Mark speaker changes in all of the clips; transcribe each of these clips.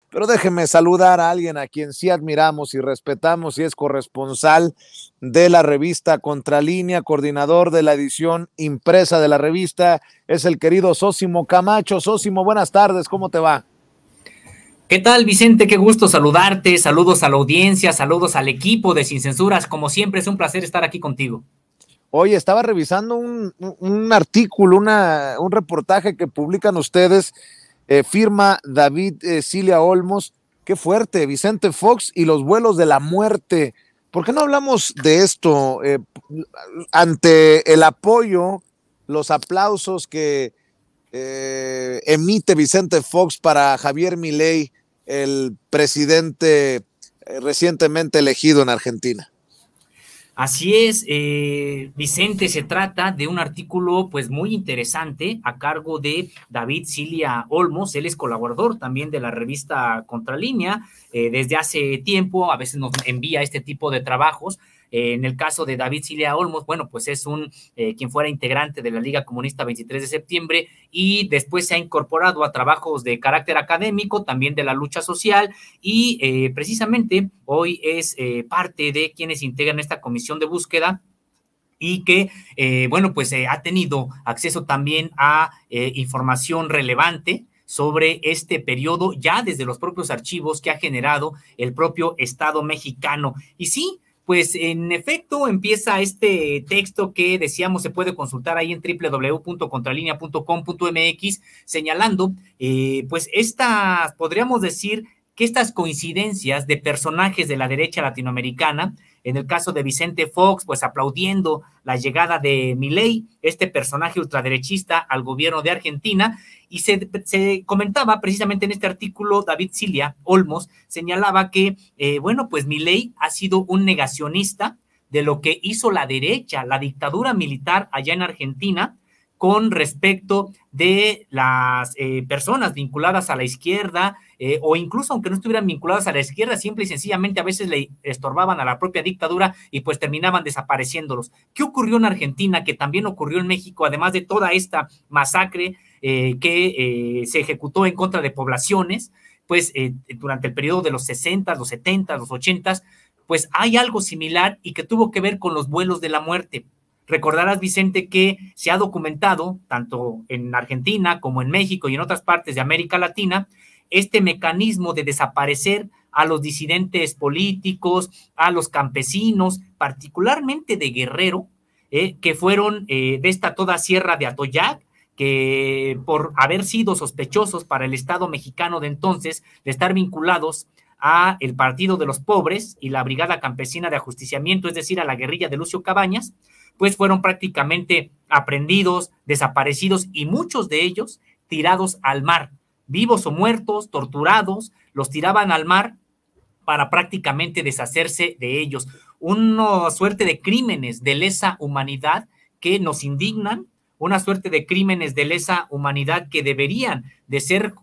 Speaker 1: pero déjeme saludar a alguien a quien sí admiramos y respetamos y es corresponsal de la revista Contralínea, coordinador de la edición impresa de la revista, es el querido Sósimo Camacho. Sósimo, buenas tardes, ¿cómo te va?
Speaker 2: ¿Qué tal, Vicente? Qué gusto saludarte. Saludos a la audiencia, saludos al equipo de Sin Censuras. Como siempre, es un placer estar aquí contigo.
Speaker 1: Oye, estaba revisando un artículo, un reportaje que publican ustedes, firma David Cilia Olmos. Qué fuerte, Vicente Fox y los vuelos de la muerte. ¿Por qué no hablamos de esto ante el apoyo, los aplausos que emite Vicente Fox para Javier Milei, el presidente recientemente elegido en Argentina?
Speaker 2: Así es, Vicente, se trata de un artículo pues muy interesante a cargo de David Cilia Olmos. Él es colaborador también de la revista Contralínea desde hace tiempo, a veces nos envía este tipo de trabajos. En el caso de David Cilia Olmos, bueno, pues es quien fuera integrante de la Liga Comunista 23 de septiembre y después se ha incorporado a trabajos de carácter académico, también de la lucha social y precisamente hoy es parte de quienes integran esta comisión de búsqueda y que, bueno, pues ha tenido acceso también a información relevante sobre este periodo ya desde los propios archivos que ha generado el propio Estado mexicano. Y sí, pues en efecto empieza este texto que decíamos se puede consultar ahí en www.contralinea.com.mx señalando pues estas, podríamos decir que estas coincidencias de personajes de la derecha latinoamericana, en el caso de Vicente Fox, pues aplaudiendo la llegada de Milei, este personaje ultraderechista al gobierno de Argentina, y se comentaba precisamente en este artículo, David Cilia Olmos señalaba que, bueno, pues Milei ha sido un negacionista de lo que hizo la derecha, la dictadura militar allá en Argentina, con respecto de las personas vinculadas a la izquierda, o incluso aunque no estuvieran vinculadas a la izquierda, simple y sencillamente a veces le estorbaban a la propia dictadura y pues terminaban desapareciéndolos. ¿Qué ocurrió en Argentina? Que también ocurrió en México, además de toda esta masacre que se ejecutó en contra de poblaciones, pues durante el periodo de los 60, los 70, los 80, pues hay algo similar y que tuvo que ver con los vuelos de la muerte. Recordarás, Vicente, que se ha documentado, tanto en Argentina como en México y en otras partes de América Latina, este mecanismo de desaparecer a los disidentes políticos, a los campesinos, particularmente de Guerrero, que fueron de esta toda sierra de Atoyac, que por haber sido sospechosos para el Estado mexicano de entonces de estar vinculados a el Partido de los Pobres y la Brigada Campesina de Ajusticiamiento, es decir, a la guerrilla de Lucio Cabañas, pues fueron prácticamente aprendidos, desaparecidos y muchos de ellos tirados al mar, vivos o muertos, torturados, los tiraban al mar para prácticamente deshacerse de ellos. Una suerte de crímenes de lesa humanidad que nos indignan, una suerte de crímenes de lesa humanidad que deberían de ser,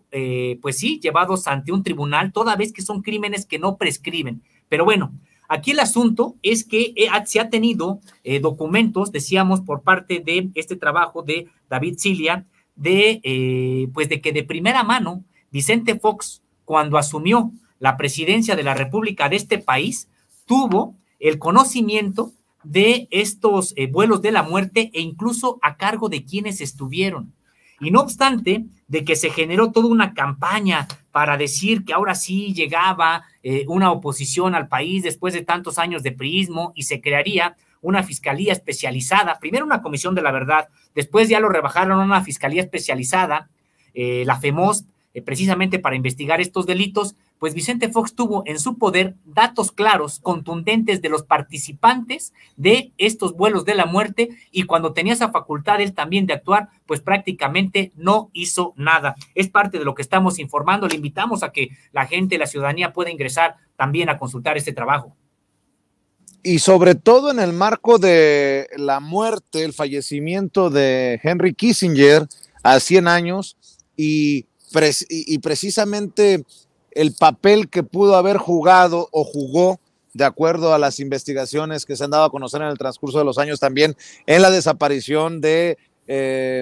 Speaker 2: pues sí, llevados ante un tribunal, toda vez que son crímenes que no prescriben. Pero bueno, aquí el asunto es que se ha tenido documentos, decíamos, por parte de este trabajo de David Cilia, pues de que de primera mano Vicente Fox, cuando asumió la presidencia de la República de este país, tuvo el conocimiento de estos vuelos de la muerte e incluso a cargo de quienes estuvieron. Y no obstante de que se generó toda una campaña para decir que ahora sí llegaba una oposición al país después de tantos años de priismo y se crearía una fiscalía especializada, primero una comisión de la verdad, después ya lo rebajaron a una fiscalía especializada, la FEMOS, precisamente para investigar estos delitos, pues Vicente Fox tuvo en su poder datos claros, contundentes de los participantes de estos vuelos de la muerte y cuando tenía esa facultad él también de actuar, pues prácticamente no hizo nada. Es parte de lo que estamos informando. Le invitamos a que la gente, la ciudadanía pueda ingresar también a consultar este trabajo.
Speaker 1: Y sobre todo en el marco de la muerte, el fallecimiento de Henry Kissinger a 100 años y precisamente el papel que pudo haber jugado o jugó, de acuerdo a las investigaciones que se han dado a conocer en el transcurso de los años también, en la desaparición de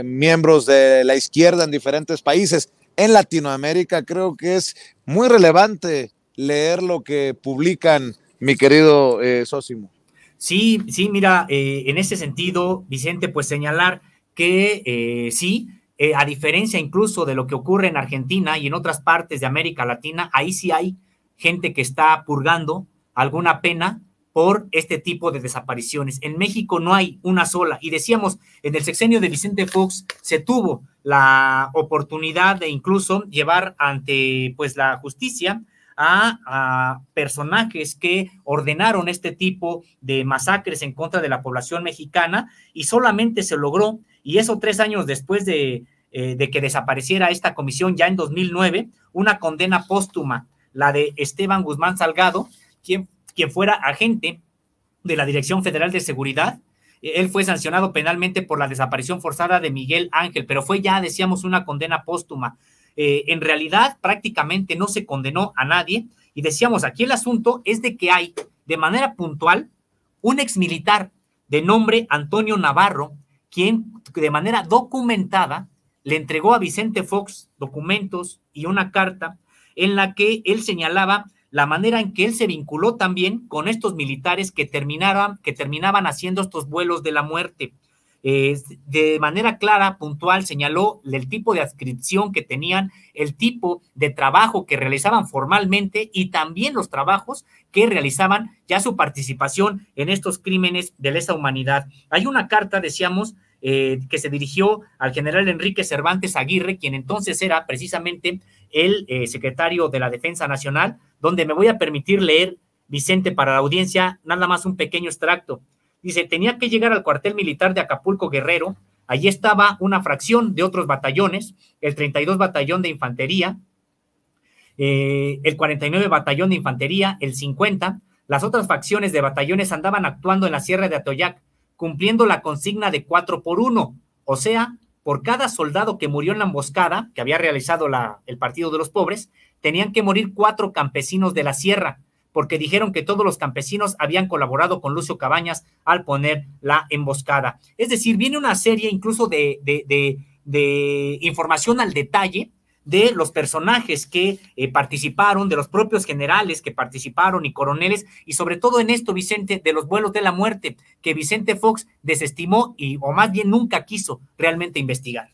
Speaker 1: miembros de la izquierda en diferentes países. en Latinoamérica. Creo que es muy relevante leer lo que publican, mi querido Sósimo.
Speaker 2: Sí, sí, mira, en ese sentido, Vicente, pues señalar que sí, a diferencia incluso de lo que ocurre en Argentina y en otras partes de América Latina, ahí sí hay gente que está purgando alguna pena por este tipo de desapariciones. En México no hay una sola. Y decíamos, en el sexenio de Vicente Fox se tuvo la oportunidad de incluso llevar ante pues la justicia a personajes que ordenaron este tipo de masacres en contra de la población mexicana, y solamente se logró, y eso 3 años después de que desapareciera esta comisión, ya en 2009, una condena póstuma, la de Esteban Guzmán Salgado, quien fuera agente de la Dirección Federal de Seguridad. Él fue sancionado penalmente por la desaparición forzada de Miguel Ángel, pero fue ya, decíamos, una condena póstuma. En realidad prácticamente no se condenó a nadie, y decíamos, aquí el asunto es de que hay de manera puntual un exmilitar de nombre Antonio Navarro, quien de manera documentada le entregó a Vicente Fox documentos y una carta en la que él señalaba la manera en que él se vinculó también con estos militares que terminaban haciendo estos vuelos de la muerte. De manera clara, puntual, señaló el tipo de adscripción que tenían, el tipo de trabajo que realizaban formalmente y también los trabajos que realizaban ya su participación en estos crímenes de lesa humanidad. Hay una carta, decíamos, que se dirigió al general Enrique Cervantes Aguirre, quien entonces era precisamente el secretario de la Defensa Nacional, donde me voy a permitir leer, Vicente, para la audiencia, nada más un pequeño extracto. Dice, tenía que llegar al cuartel militar de Acapulco Guerrero, allí estaba una fracción de otros batallones, el 32 Batallón de Infantería, el 49 Batallón de Infantería, el 50, las otras facciones de batallones andaban actuando en la Sierra de Atoyac, cumpliendo la consigna de 4x1, o sea, por cada soldado que murió en la emboscada que había realizado el Partido de los Pobres, tenían que morir 4 campesinos de la sierra, porque dijeron que todos los campesinos habían colaborado con Lucio Cabañas al poner la emboscada. Es decir, viene una serie incluso de información al detalle de los personajes que participaron, de los propios generales que participaron y coroneles, y sobre todo en esto, Vicente, de los vuelos de la muerte, que Vicente Fox desestimó o más bien nunca quiso realmente investigar.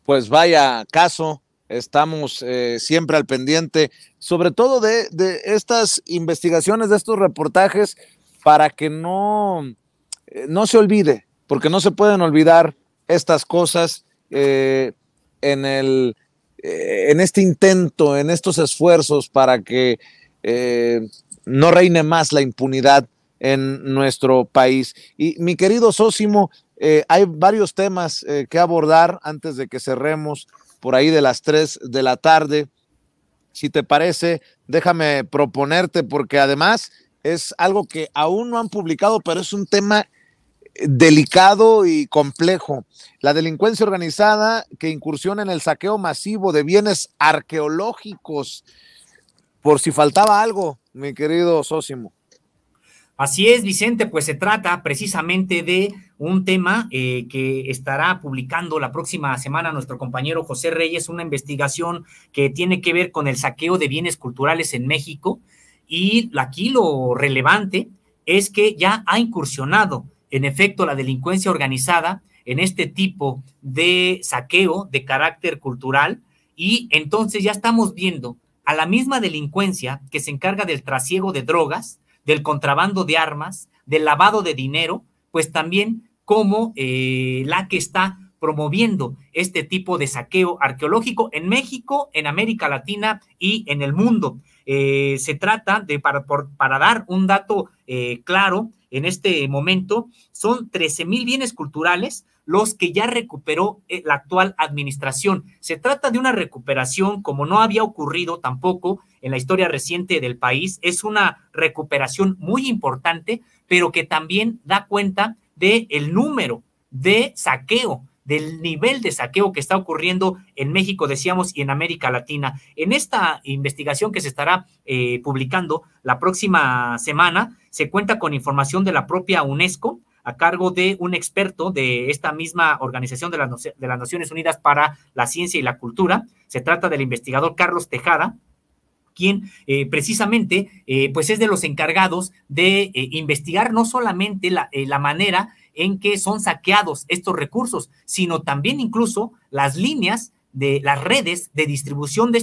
Speaker 1: Pues vaya caso, estamos siempre al pendiente, sobre todo de estas investigaciones, de estos reportajes, para que no se olvide, porque no se pueden olvidar estas cosas en este intento, en estos esfuerzos para que no reine más la impunidad en nuestro país. Y mi querido Sósimo, hay varios temas que abordar antes de que cerremos por ahí de las 3 de la tarde. Si te parece, déjame proponerte, porque además es algo que aún no han publicado, pero es un tema delicado y complejo. La delincuencia organizada que incursiona en el saqueo masivo de bienes arqueológicos, por si faltaba algo, mi querido Sósimo.
Speaker 2: Así es, Vicente, pues se trata precisamente de un tema que estará publicando la próxima semana nuestro compañero José Reyes, una investigación que tiene que ver con el saqueo de bienes culturales en México, y aquí lo relevante es que ya ha incursionado en efecto la delincuencia organizada en este tipo de saqueo de carácter cultural, y entonces ya estamos viendo a la misma delincuencia que se encarga del trasiego de drogas, del contrabando de armas, del lavado de dinero, pues también como la que está promoviendo este tipo de saqueo arqueológico en México, en América Latina y en el mundo. Se trata de, para dar un dato claro, en este momento son 13,000 bienes culturales los que ya recuperó la actual administración. Se trata de una recuperación como no había ocurrido tampoco en la historia reciente del país. Es una recuperación muy importante, pero que también da cuenta del número de saqueo, del nivel de saqueo que está ocurriendo en México, decíamos, y en América Latina. En esta investigación que se estará publicando la próxima semana, se cuenta con información de la propia UNESCO, a cargo de un experto de esta misma organización de las Naciones Unidas para la Ciencia y la Cultura. Se trata del investigador Carlos Tejada, quien precisamente pues es de los encargados de investigar no solamente la manera en que son saqueados estos recursos, sino también incluso las líneas de las redes de distribución de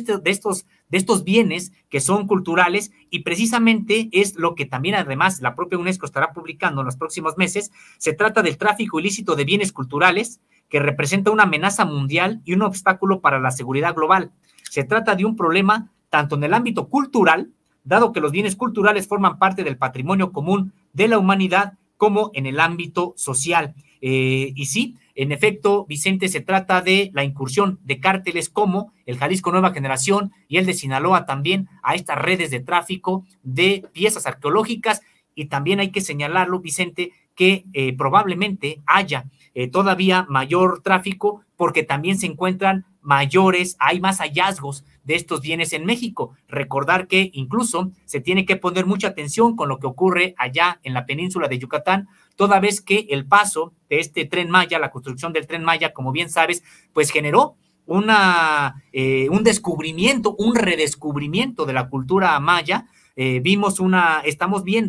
Speaker 2: estos bienes que son culturales, y precisamente es lo que también además la propia UNESCO estará publicando en los próximos meses. Se trata del tráfico ilícito de bienes culturales, que representa una amenaza mundial y un obstáculo para la seguridad global. Se trata de un problema tanto en el ámbito cultural, dado que los bienes culturales forman parte del patrimonio común de la humanidad, como en el ámbito social. Y sí, en efecto, Vicente, se trata de la incursión de cárteles como el Jalisco Nueva Generación y el de Sinaloa también a estas redes de tráfico de piezas arqueológicas. Y también hay que señalarlo, Vicente, que probablemente haya todavía mayor tráfico porque también se encuentran hay más hallazgos de estos bienes en México. Recordar que incluso se tiene que poner mucha atención con lo que ocurre allá en la península de Yucatán, toda vez que el paso de este Tren Maya, la construcción del Tren Maya, como bien sabes, pues generó un descubrimiento, un redescubrimiento de la cultura maya. Estamos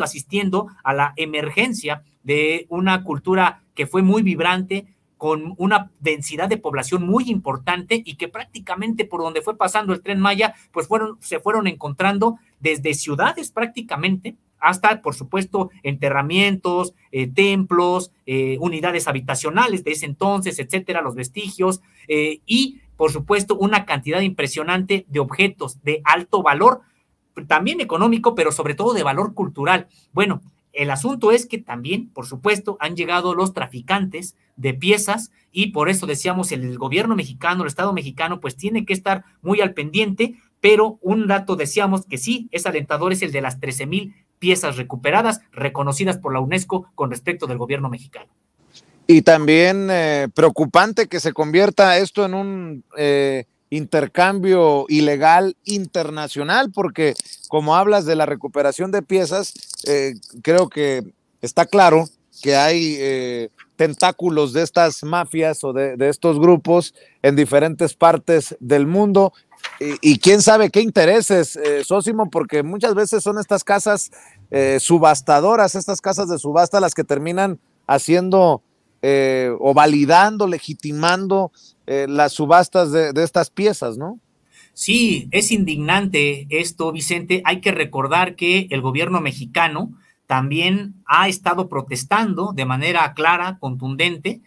Speaker 2: asistiendo a la emergencia de una cultura que fue muy vibrante, con una densidad de población muy importante, y que prácticamente por donde fue pasando el Tren Maya, pues se fueron encontrando desde ciudades prácticamente hasta, por supuesto, enterramientos, templos, unidades habitacionales de ese entonces, etcétera, los vestigios, y, por supuesto, una cantidad impresionante de objetos de alto valor, también económico, pero sobre todo de valor cultural. Bueno, el asunto es que también, por supuesto, han llegado los traficantes de piezas, y por eso decíamos, el gobierno mexicano, el Estado mexicano, pues tiene que estar muy al pendiente. Pero un dato decíamos que sí es alentador, es el de las 13,000 piezas recuperadas, reconocidas por la UNESCO con respecto del gobierno mexicano.
Speaker 1: Y también preocupante que se convierta esto en un intercambio ilegal internacional, porque como hablas de la recuperación de piezas, creo que está claro que hay tentáculos de estas mafias o de estos grupos en diferentes partes del mundo, y quién sabe qué intereses, Sósimo, porque muchas veces son estas casas subastadoras, estas casas de subasta, las que terminan haciendo o validando, legitimando las subastas de estas piezas, ¿no?
Speaker 2: Sí, es indignante esto, Vicente. Hay que recordar que el gobierno mexicano también ha estado protestando de manera clara, contundente,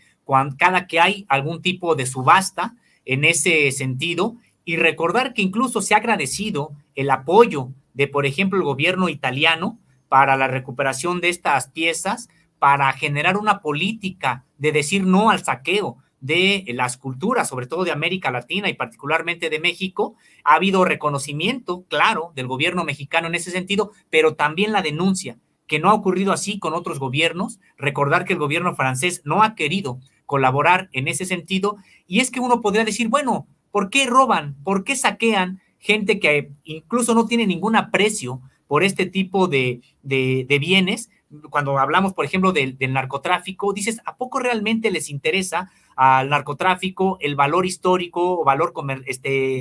Speaker 2: cada que hay algún tipo de subasta en ese sentido, y recordar que incluso se ha agradecido el apoyo de, por ejemplo, el gobierno italiano para la recuperación de estas piezas, para generar una política de decir no al saqueo de las culturas, sobre todo de América Latina y particularmente de México. Ha habido reconocimiento, claro, del gobierno mexicano en ese sentido, pero también la denuncia, que no ha ocurrido así con otros gobiernos. Recordar que el gobierno francés no ha querido colaborar en ese sentido, y es que uno podría decir, bueno, ¿por qué roban? ¿Por qué saquean gente que incluso no tiene ningún aprecio por este tipo de bienes? Cuando hablamos, por ejemplo, del narcotráfico, dices, ¿a poco realmente les interesa al narcotráfico el valor histórico o valor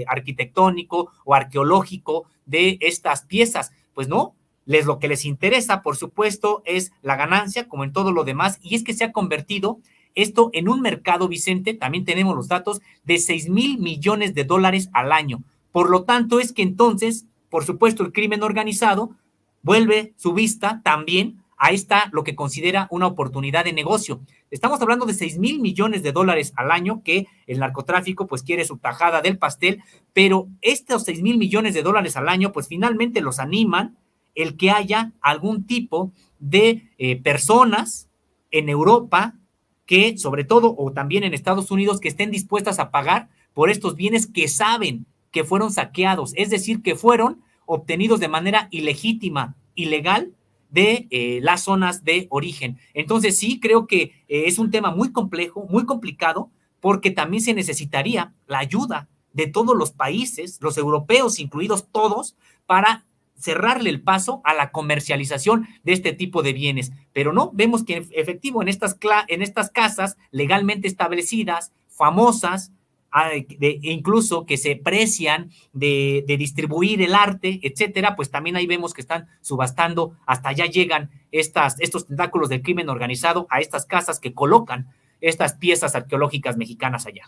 Speaker 2: arquitectónico o arqueológico de estas piezas? Pues no, lo que les interesa, por supuesto, es la ganancia, como en todo lo demás, y es que se ha convertido esto en un mercado, Vicente, también tenemos los datos, de 6,000 millones de dólares al año. Por lo tanto, es que entonces, por supuesto, el crimen organizado vuelve su vista también a lo que considera una oportunidad de negocio. Estamos hablando de 6,000 millones de dólares al año que el narcotráfico pues quiere su tajada del pastel, pero estos 6,000 millones de dólares al año pues finalmente los animan el que haya algún tipo de personas en Europa que, sobre todo, o también en Estados Unidos, que estén dispuestas a pagar por estos bienes que saben que fueron saqueados, es decir, que fueron obtenidos de manera ilegítima, ilegal, de las zonas de origen. Entonces sí, creo que es un tema muy complejo, muy complicado, porque también se necesitaría la ayuda de todos los países, los europeos incluidos todos, para cerrarle el paso a la comercialización de este tipo de bienes. Pero no, vemos que en efectivo en estas casas legalmente establecidas, famosas, incluso que se precian de distribuir el arte, etcétera, pues también ahí vemos que están subastando, hasta allá llegan estos tentáculos del crimen organizado a estas casas que colocan estas piezas arqueológicas mexicanas allá.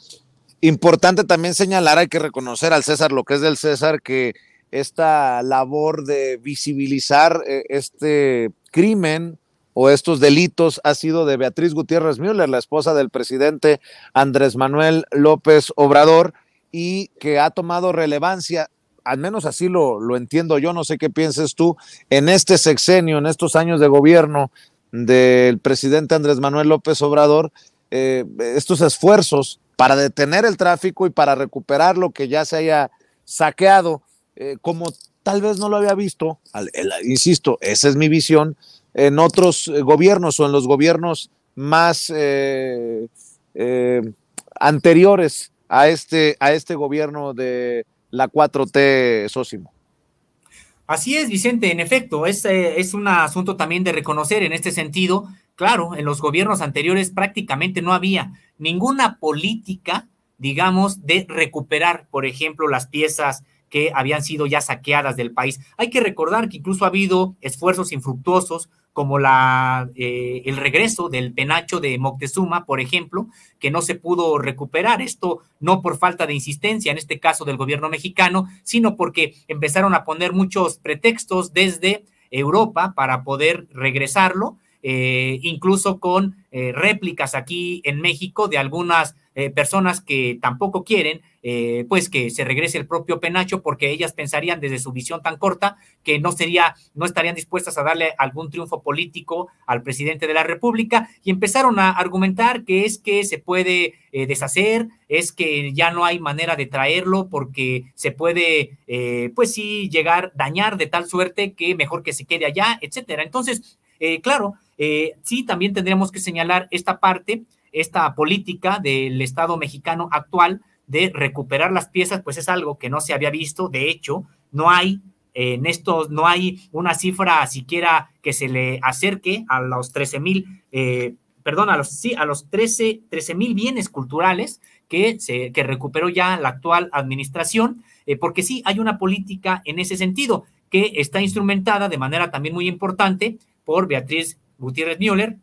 Speaker 1: Importante también señalar, hay que reconocer al César lo que es del César, que esta labor de visibilizar este crimen o estos delitos ha sido de Beatriz Gutiérrez Müller, la esposa del presidente Andrés Manuel López Obrador, y que ha tomado relevancia, al menos así lo entiendo yo, no sé qué pienses tú, en este sexenio, en estos años de gobierno del presidente Andrés Manuel López Obrador, estos esfuerzos para detener el tráfico y para recuperar lo que ya se haya saqueado, como tal vez no lo había visto, insisto, esa es mi visión, en otros gobiernos o en los gobiernos más anteriores a este gobierno de la 4T, Sósimo.
Speaker 2: Así es, Vicente, en efecto, es un asunto también de reconocer en este sentido. Claro, en los gobiernos anteriores prácticamente no había ninguna política, digamos, de recuperar, por ejemplo, las piezas que habían sido ya saqueadas del país. Hay que recordar que incluso ha habido esfuerzos infructuosos como el regreso del penacho de Moctezuma, por ejemplo, que no se pudo recuperar. Esto no por falta de insistencia, en este caso del gobierno mexicano, sino porque empezaron a poner muchos pretextos desde Europa para poder regresarlo, incluso con réplicas aquí en México de algunas personas que tampoco quieren pues que se regrese el propio penacho, porque ellas pensarían desde su visión tan corta que no estarían dispuestas a darle algún triunfo político al presidente de la República, y empezaron a argumentar que es que se puede deshacer, es que ya no hay manera de traerlo porque se puede pues sí llegar a dañar de tal suerte que mejor que se quede allá, etcétera. Entonces, claro, sí, también tendríamos que señalar esta parte, esta política del Estado mexicano actual de recuperar las piezas, pues es algo que no se había visto. De hecho, no hay no hay una cifra siquiera que se le acerque a los 13,000, a los 13,000 bienes culturales que recuperó ya la actual administración, porque sí hay una política en ese sentido que está instrumentada de manera también muy importante por Beatriz Gutiérrez Müller,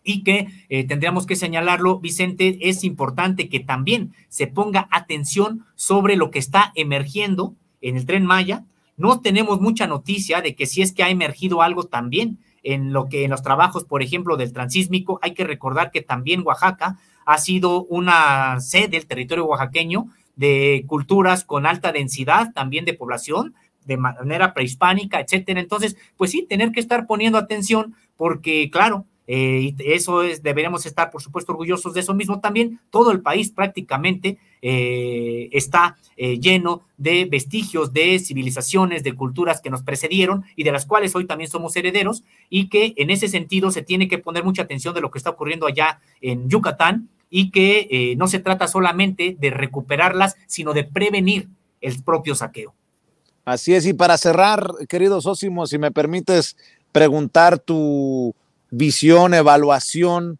Speaker 2: y que tendríamos que señalarlo, Vicente, es importante que también se ponga atención sobre lo que está emergiendo en el Tren Maya. No tenemos mucha noticia de que si es que ha emergido algo también en los trabajos, por ejemplo, del transísmico. Hay que recordar que también Oaxaca ha sido una sede, el territorio oaxaqueño, de culturas con alta densidad también de población, de manera prehispánica, etcétera. Entonces, pues sí, tener que estar poniendo atención, porque claro, eso deberíamos estar, por supuesto, orgullosos de eso mismo también. Todo el país prácticamente está lleno de vestigios de civilizaciones, de culturas que nos precedieron y de las cuales hoy también somos herederos, y que en ese sentido se tiene que poner mucha atención de lo que está ocurriendo allá en Yucatán, y que no se trata solamente de recuperarlas, sino de prevenir el propio saqueo.
Speaker 1: Así es, y para cerrar, querido Sósimo, si me permites preguntar tu visión, evaluación,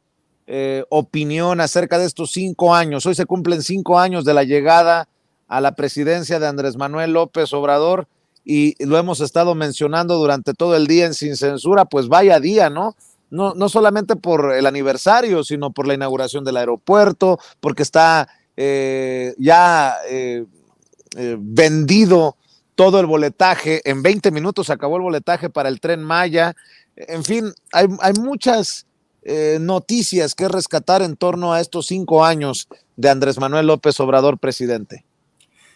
Speaker 1: opinión acerca de estos 5 años. Hoy se cumplen 5 años de la llegada a la presidencia de Andrés Manuel López Obrador, y lo hemos estado mencionando durante todo el día en Sin Censura. Pues vaya día, ¿no? No solamente por el aniversario, sino por la inauguración del aeropuerto, porque está vendido todo el boletaje. En 20 minutos se acabó el boletaje para el Tren Maya. En fin, hay muchas noticias que rescatar en torno a estos 5 años de Andrés Manuel López Obrador, presidente.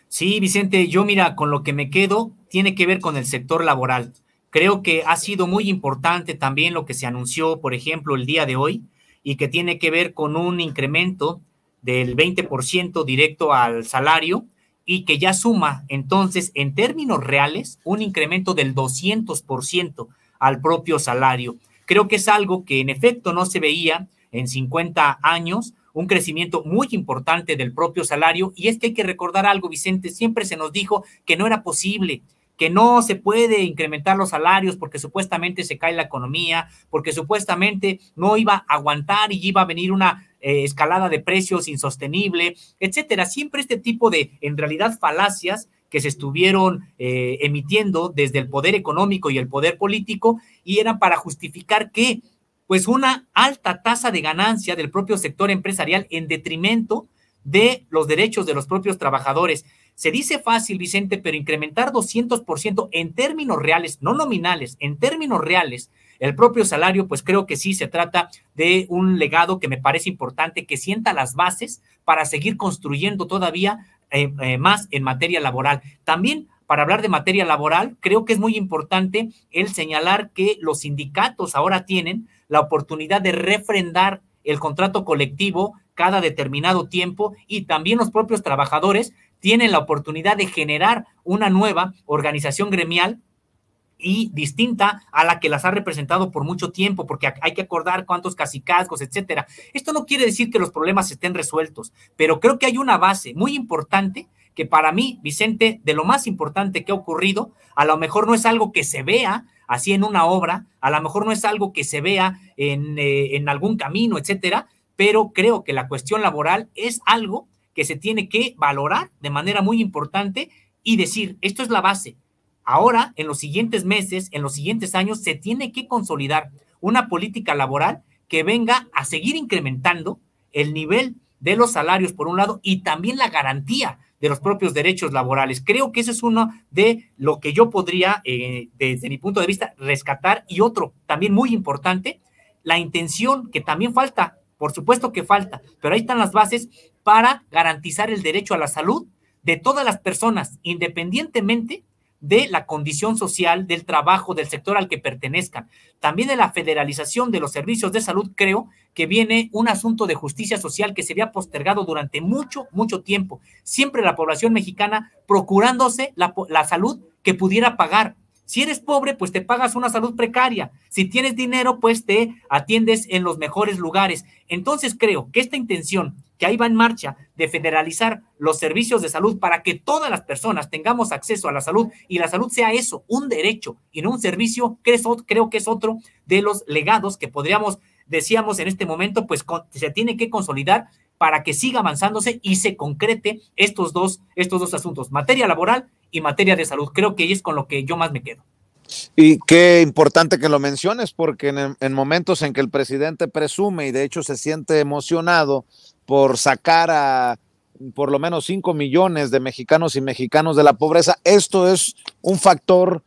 Speaker 2: Sí, Vicente, yo mira, con lo que me quedo tiene que ver con el sector laboral. Creo que ha sido muy importante también lo que se anunció, por ejemplo, el día de hoy, y que tiene que ver con un incremento del 20% directo al salario, y que ya suma entonces en términos reales un incremento del 200% al propio salario. Creo que es algo que en efecto no se veía en 50 años, un crecimiento muy importante del propio salario. Y es que hay que recordar algo, Vicente, siempre se nos dijo que no era posible que no se puede incrementar los salarios porque supuestamente se cae la economía, porque supuestamente no iba a aguantar y iba a venir una escalada de precios insostenible, etcétera. Siempre este tipo de, en realidad, falacias que se estuvieron emitiendo desde el poder económico y el poder político, y eran para justificar que pues una alta tasa de ganancia del propio sector empresarial en detrimento de los derechos de los propios trabajadores. Se dice fácil, Vicente, pero incrementar 200% en términos reales, no nominales, en términos reales, el propio salario, pues creo que sí se trata de un legado que me parece importante, que sienta las bases para seguir construyendo todavía más en materia laboral. También, para hablar de materia laboral, creo que es muy importante el señalar que los sindicatos ahora tienen la oportunidad de refrendar el contrato colectivo cada determinado tiempo, y también los propios trabajadores tienen la oportunidad de generar una nueva organización gremial y distinta a la que las ha representado por mucho tiempo, porque hay que acordar cuántos cacicazgos, etcétera. Esto no quiere decir que los problemas estén resueltos, pero creo que hay una base muy importante que para mí, Vicente, de lo más importante que ha ocurrido, a lo mejor no es algo que se vea así en una obra, a lo mejor no es algo que se vea en algún camino, etcétera, pero creo que la cuestión laboral es algo que se tiene que valorar de manera muy importante y decir, esto es la base. Ahora, en los siguientes meses, en los siguientes años, se tiene que consolidar una política laboral que venga a seguir incrementando el nivel de los salarios, por un lado, y también la garantía de los propios derechos laborales. Creo que eso es uno de lo que yo podría, desde mi punto de vista, rescatar. Y otro, también muy importante, la intención, que también falta, por supuesto que falta, pero ahí están las bases para garantizar el derecho a la salud de todas las personas, independientemente de la condición social, del trabajo, del sector al que pertenezcan. También de la federalización de los servicios de salud, creo que viene un asunto de justicia social que se había postergado durante mucho, mucho tiempo. Siempre la población mexicana procurándose la salud que pudiera pagar. Si eres pobre, pues te pagas una salud precaria. Si tienes dinero, pues te atiendes en los mejores lugares. Entonces creo que esta intención que ahí va en marcha de federalizar los servicios de salud para que todas las personas tengamos acceso a la salud, y la salud sea eso, un derecho y no un servicio, creo que es otro de los legados que decíamos en este momento, pues se tiene que consolidar para que siga avanzándose y se concrete estos dos asuntos, materia laboral y materia de salud. Creo que es con lo que yo más me quedo.
Speaker 1: Y qué importante que lo menciones, porque en momentos en que el presidente presume y de hecho se siente emocionado por sacar a por lo menos 5 millones de mexicanos y mexicanos de la pobreza, esto es un factor,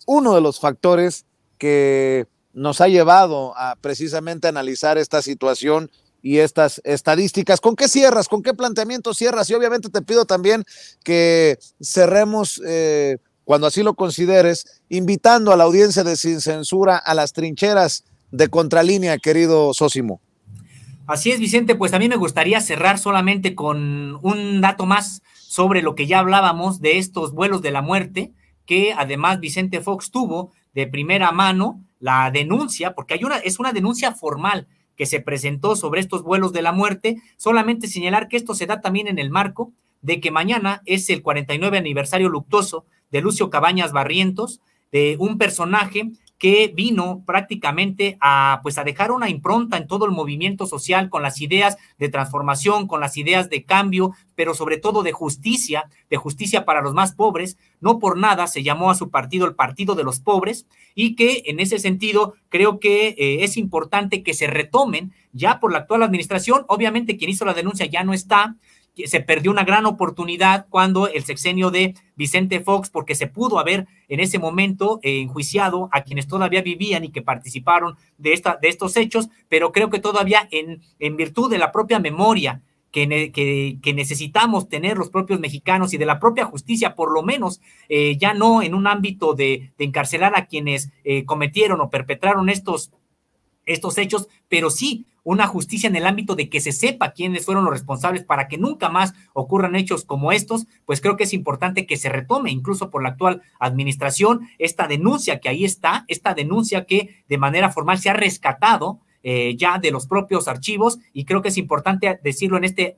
Speaker 1: uno de los factores que nos ha llevado a precisamente analizar esta situación y estas estadísticas. ¿Con qué cierras? ¿Con qué planteamiento cierras? Y obviamente te pido también que cerremos, cuando así lo consideres, invitando a la audiencia de Sin Censura a las trincheras de Contralínea, querido Sósimo.
Speaker 2: Así es, Vicente, pues a mí me gustaría cerrar solamente con un dato más sobre lo que ya hablábamos de estos vuelos de la muerte, que además Vicente Fox tuvo de primera mano la denuncia, porque es una denuncia formal que se presentó sobre estos vuelos de la muerte. Solamente señalar que esto se da también en el marco de que mañana es el 49 aniversario luctuoso de Lucio Cabañas Barrientos, de un personaje que vino prácticamente a dejar una impronta en todo el movimiento social, con las ideas de transformación, con las ideas de cambio, pero sobre todo de justicia para los más pobres. No por nada se llamó a su partido el Partido de los Pobres, y que en ese sentido creo que es importante que se retomen ya por la actual administración. Obviamente quien hizo la denuncia ya no está. Se perdió una gran oportunidad cuando el sexenio de Vicente Fox, porque se pudo haber en ese momento enjuiciado a quienes todavía vivían y que participaron de estos hechos, pero creo que todavía en virtud de la propia memoria que necesitamos tener los propios mexicanos y de la propia justicia, por lo menos ya no en un ámbito de encarcelar a quienes cometieron o perpetraron estos hechos, pero sí una justicia en el ámbito de que se sepa quiénes fueron los responsables para que nunca más ocurran hechos como estos. Pues creo que es importante que se retome, incluso por la actual administración, esta denuncia que ahí está, esta denuncia que de manera formal se ha rescatado ya de los propios archivos, y creo que es importante decirlo en este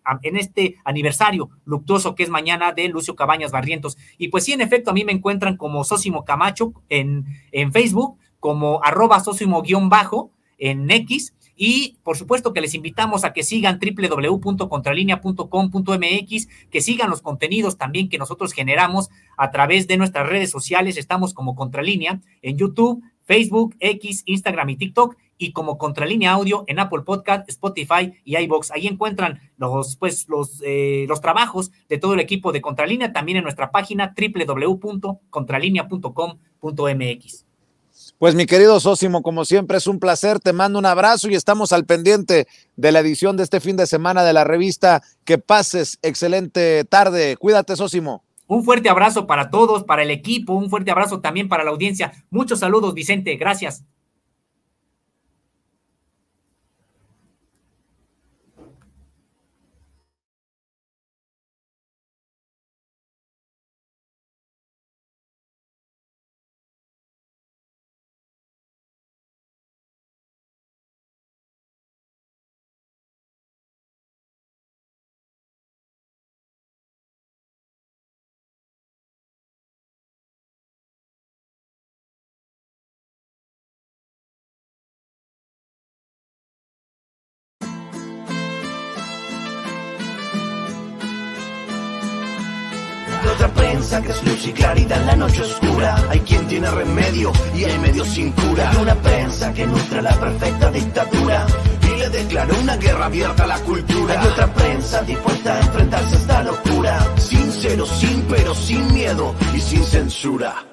Speaker 2: aniversario luctuoso que es mañana de Lucio Cabañas Barrientos. Y pues sí, en efecto, a mí me encuentran como Sósimo Camacho en Facebook, como @Sósimo_ en X, y por supuesto que les invitamos a que sigan www.contralinea.com.mx, que sigan los contenidos también que nosotros generamos a través de nuestras redes sociales. Estamos como Contralínea en YouTube, Facebook, X, Instagram y TikTok, y como Contralínea Audio en Apple Podcast, Spotify y iVoox. Ahí encuentran los trabajos de todo el equipo de Contralínea, también en nuestra página www.contralinea.com.mx.
Speaker 1: Pues mi querido Sósimo, como siempre es un placer, te mando un abrazo y estamos al pendiente de la edición de este fin de semana de la revista. Que pases excelente tarde, cuídate, Sósimo.
Speaker 2: Un fuerte abrazo para todos, para el equipo, un fuerte abrazo también para la audiencia. Muchos saludos, Vicente, gracias.
Speaker 3: Otra prensa que es luz y claridad en la noche oscura. Hay quien tiene remedio y hay medio sin cura. Hay una prensa que nutre la perfecta dictadura y le declaró una guerra abierta a la cultura. Hay otra prensa dispuesta a enfrentarse a esta locura, sincero, sin pero, sin miedo y sin censura.